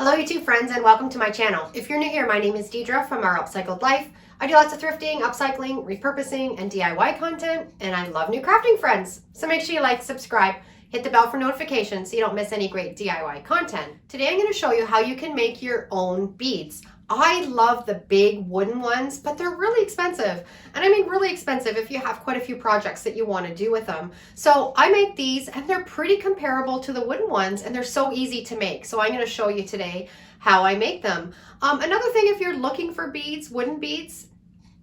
Hello YouTube friends and welcome to my channel. If you're new here, my name is Deidre from Our Upcycled Life. I do lots of thrifting, upcycling, repurposing, and DIY content, and I love new crafting friends. So make sure you like, subscribe, hit the bell for notifications so you don't miss any great DIY content. Today I'm going to show you how you can make your own beads. I love the big wooden ones, but they're really expensive. And I mean really expensive if you have quite a few projects that you want to do with them. So I make these and they're pretty comparable to the wooden ones and they're so easy to make. So I'm going to show you today how I make them. Another thing, if you're looking for beads, wooden beads,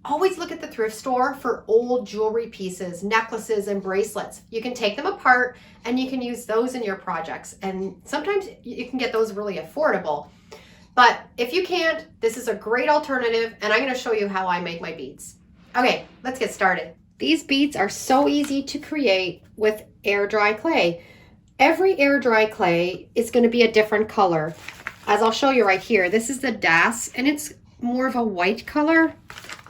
always look at the thrift store for old jewelry pieces, necklaces and bracelets. You can take them apart and you can use those in your projects. And sometimes you can get those really affordable. But if you can't, this is a great alternative and I'm going to show you how I make my beads. Okay, let's get started. These beads are so easy to create with air dry clay. Every air dry clay is going to be a different color. As I'll show you right here, this is the Tassel and it's more of a white color.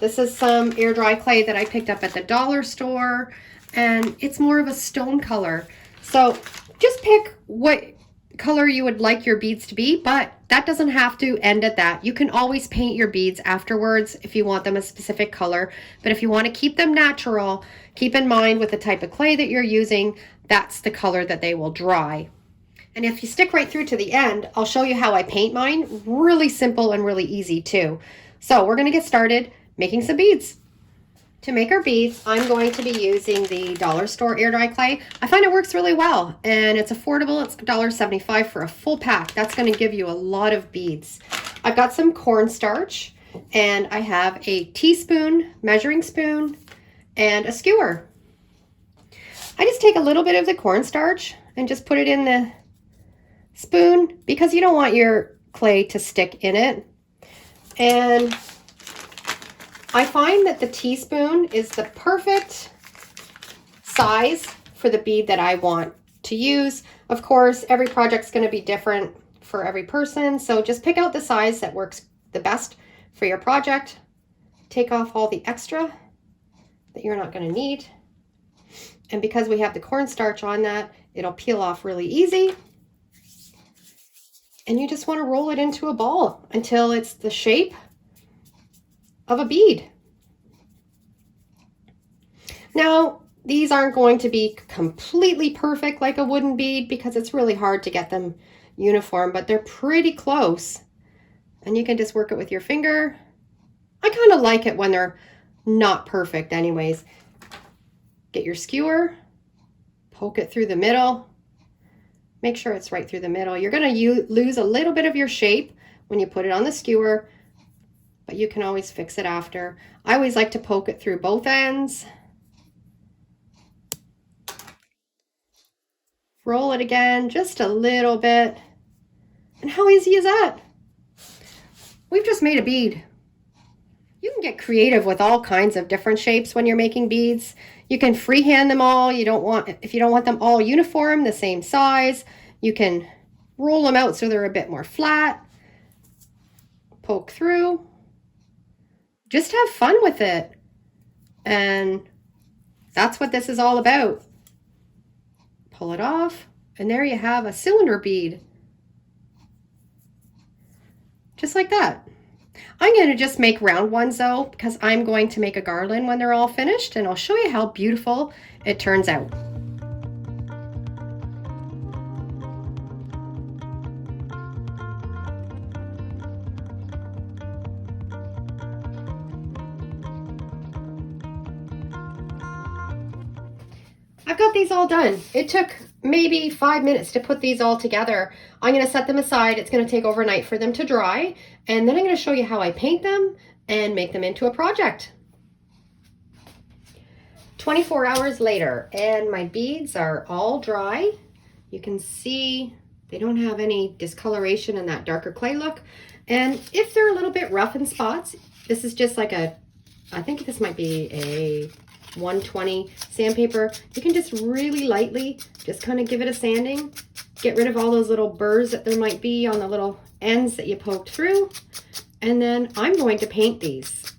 This is some air dry clay that I picked up at the dollar store and it's more of a stone color. So just pick what color you would like your beads to be, but that doesn't have to end at that. You can always paint your beads afterwards if you want them a specific color, but if you want to keep them natural, keep in mind with the type of clay that you're using, that's the color that they will dry. And if you stick right through to the end, I'll show you how I paint mine. Really simple and really easy too. So we're going to get started making some beads. To make our beads, I'm going to be using the dollar store air dry clay. I find it works really well and it's affordable. It's $1.75 for a full pack. That's going to give you a lot of beads. I've got some cornstarch and I have a teaspoon, measuring spoon, and a skewer. I just take a little bit of the cornstarch and just put it in the spoon because you don't want your clay to stick in it. And I find that the teaspoon is the perfect size for the bead that I want to use. Of course, every project's going to be different for every person, so just pick out the size that works the best for your project. Take off all the extra that you're not going to need. And because we have the cornstarch on that, it'll peel off really easy. And you just want to roll it into a ball until it's the shape of a bead. Now, these aren't going to be completely perfect like a wooden bead because it's really hard to get them uniform, but they're pretty close. And you can just work it with your finger. I kind of like it when they're not perfect anyways. Get your skewer, poke it through the middle. Make sure it's right through the middle. You're going to lose a little bit of your shape when you put it on the skewer, but you can always fix it after. I always like to poke it through both ends. Roll it again, just a little bit. And how easy is that? We've just made a bead. You can get creative with all kinds of different shapes when you're making beads. You can freehand them all. If you don't want them all uniform, the same size, you can roll them out so they're a bit more flat. Poke through. Just have fun with it. And that's what this is all about. Pull it off, and there you have a cylinder bead. Just like that. I'm going to just make round ones though, because I'm going to make a garland when they're all finished, and I'll show you how beautiful it turns out. I've got these all done. It took maybe 5 minutes to put these all together. I'm going to set them aside. It's going to take overnight for them to dry. And then I'm going to show you how I paint them and make them into a project. 24 hours later, and my beads are all dry. You can see they don't have any discoloration in that darker clay look. And if they're a little bit rough in spots, this is just like I think this might be a 120 sandpaper. You can just really lightly just kind of give it a sanding, get rid of all those little burrs that there might be on the little ends that you poked through, and then I'm going to paint these.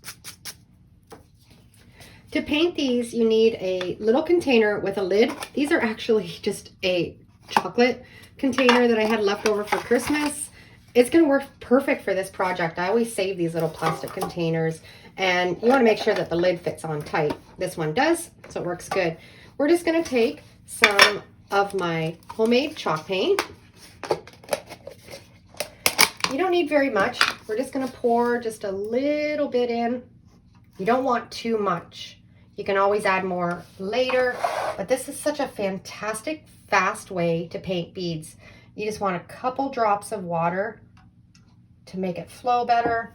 To paint these, you need a little container with a lid. These are actually just a chocolate container that I had left over for Christmas, It's going to work perfect for this project. I always save these little plastic containers, and you want to make sure that the lid fits on tight. This one does, so it works good. We're just going to take some of my homemade chalk paint. You don't need very much. We're just going to pour just a little bit in. You don't want too much. You can always add more later, but this is such a fantastic, fast way to paint beads. You just want a couple drops of water to make it flow better.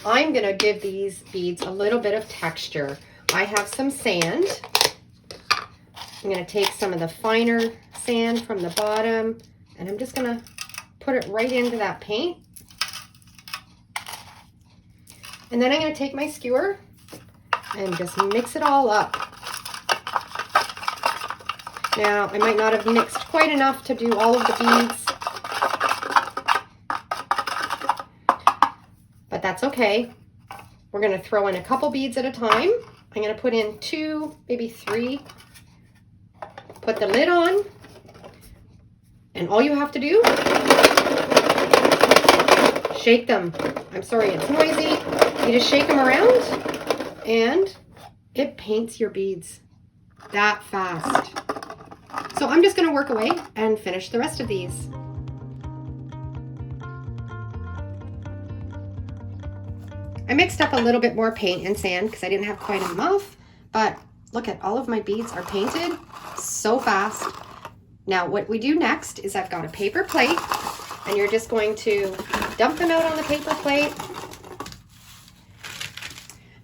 I'm going to give these beads a little bit of texture. I have some sand. I'm going to take some of the finer sand from the bottom, and I'm just going to put it right into that paint. And then I'm going to take my skewer and just mix it all up. Now, I might not have mixed quite enough to do all of the beads, but that's okay. We're going to throw in a couple beads at a time. I'm going to put in 2, maybe 3. Put the lid on, and all you have to do, shake them. I'm sorry, it's noisy. You just shake them around, and it paints your beads that fast. So I'm just going to work away and finish the rest of these. I mixed up a little bit more paint and sand because I didn't have quite enough, but look at all of my beads are painted so fast. Now what we do next is I've got a paper plate, and you're just going to dump them out on the paper plate.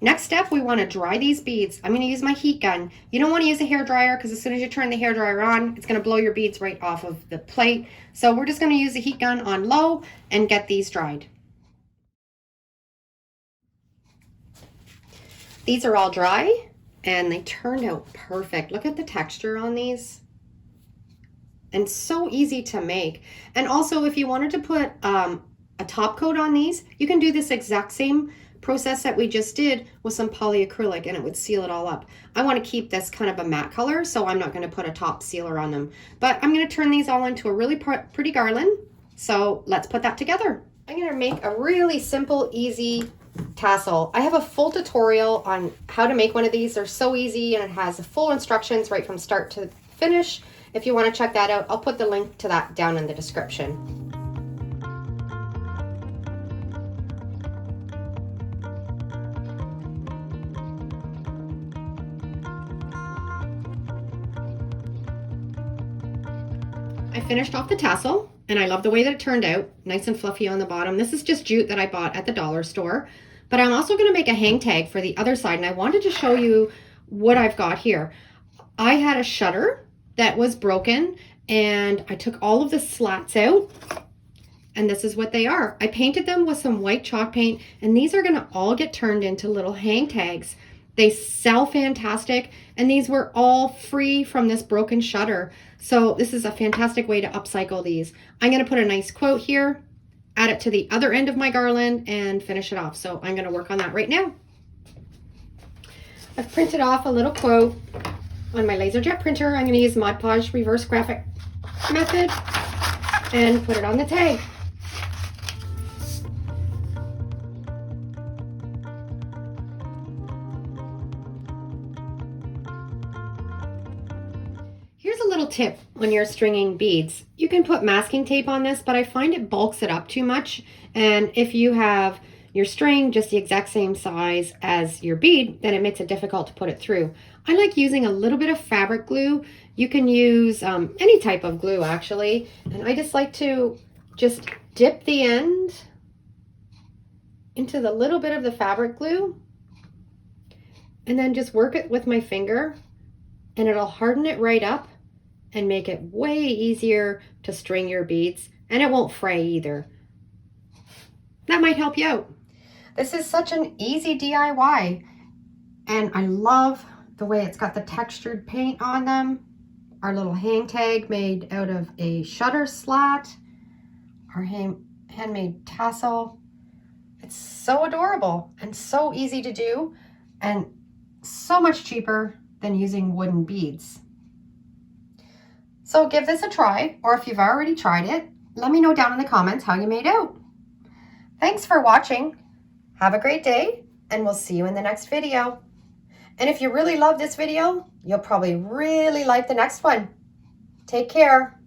Next step, we want to dry these beads. I'm going to use my heat gun. You don't want to use a hair dryer because as soon as you turn the hair dryer on, it's going to blow your beads right off of the plate. So we're just going to use the heat gun on low and get these dried. These are all dry and they turned out perfect. Look at the texture on these. And so easy to make. And also, if you wanted to put a top coat on these, you can do this exact same process that we just did with some polyacrylic, and it would seal it all up. I want to keep this kind of a matte color, so I'm not going to put a top sealer on them. But I'm going to turn these all into a really pretty garland. So let's put that together. I'm going to make a really simple, easy tassel. I have a full tutorial on how to make one of these. They're so easy, and it has full instructions right from start to finish. If you want to check that out, I'll put the link to that down in the description. I finished off the tassel, and I love the way that it turned out, nice and fluffy on the bottom. This is just jute that I bought at the dollar store, but I'm also going to make a hang tag for the other side, and I wanted to show you what I've got here. I had a shutter that was broken, and I took all of the slats out, and this is what they are. I painted them with some white chalk paint, and these are going to all get turned into little hang tags. They sell fantastic, and these were all free from this broken shutter. So this is a fantastic way to upcycle these. I'm going to put a nice quote here, add it to the other end of my garland, and finish it off. So I'm going to work on that right now. I've printed off a little quote on my LaserJet printer. I'm going to use Mod Podge reverse graphic method and put it on the tag. Here's a little tip when you're stringing beads. You can put masking tape on this, but I find it bulks it up too much. And if you have your string just the exact same size as your bead, then it makes it difficult to put it through. I like using a little bit of fabric glue. You can use any type of glue actually. And I just like to just dip the end into the little bit of the fabric glue and then just work it with my finger, and it'll harden it right up and make it way easier to string your beads, and it won't fray either. That might help you out. This is such an easy DIY, and I love the way it's got the textured paint on them. Our little hang tag made out of a shutter slat, our handmade tassel. It's so adorable and so easy to do, and so much cheaper than using wooden beads. So give this a try, or if you've already tried it, Let me know down in the comments how you made out. Thanks for watching. Have a great day, and we'll see you in the next video. And if you really love this video, you'll probably really like the next one. Take care.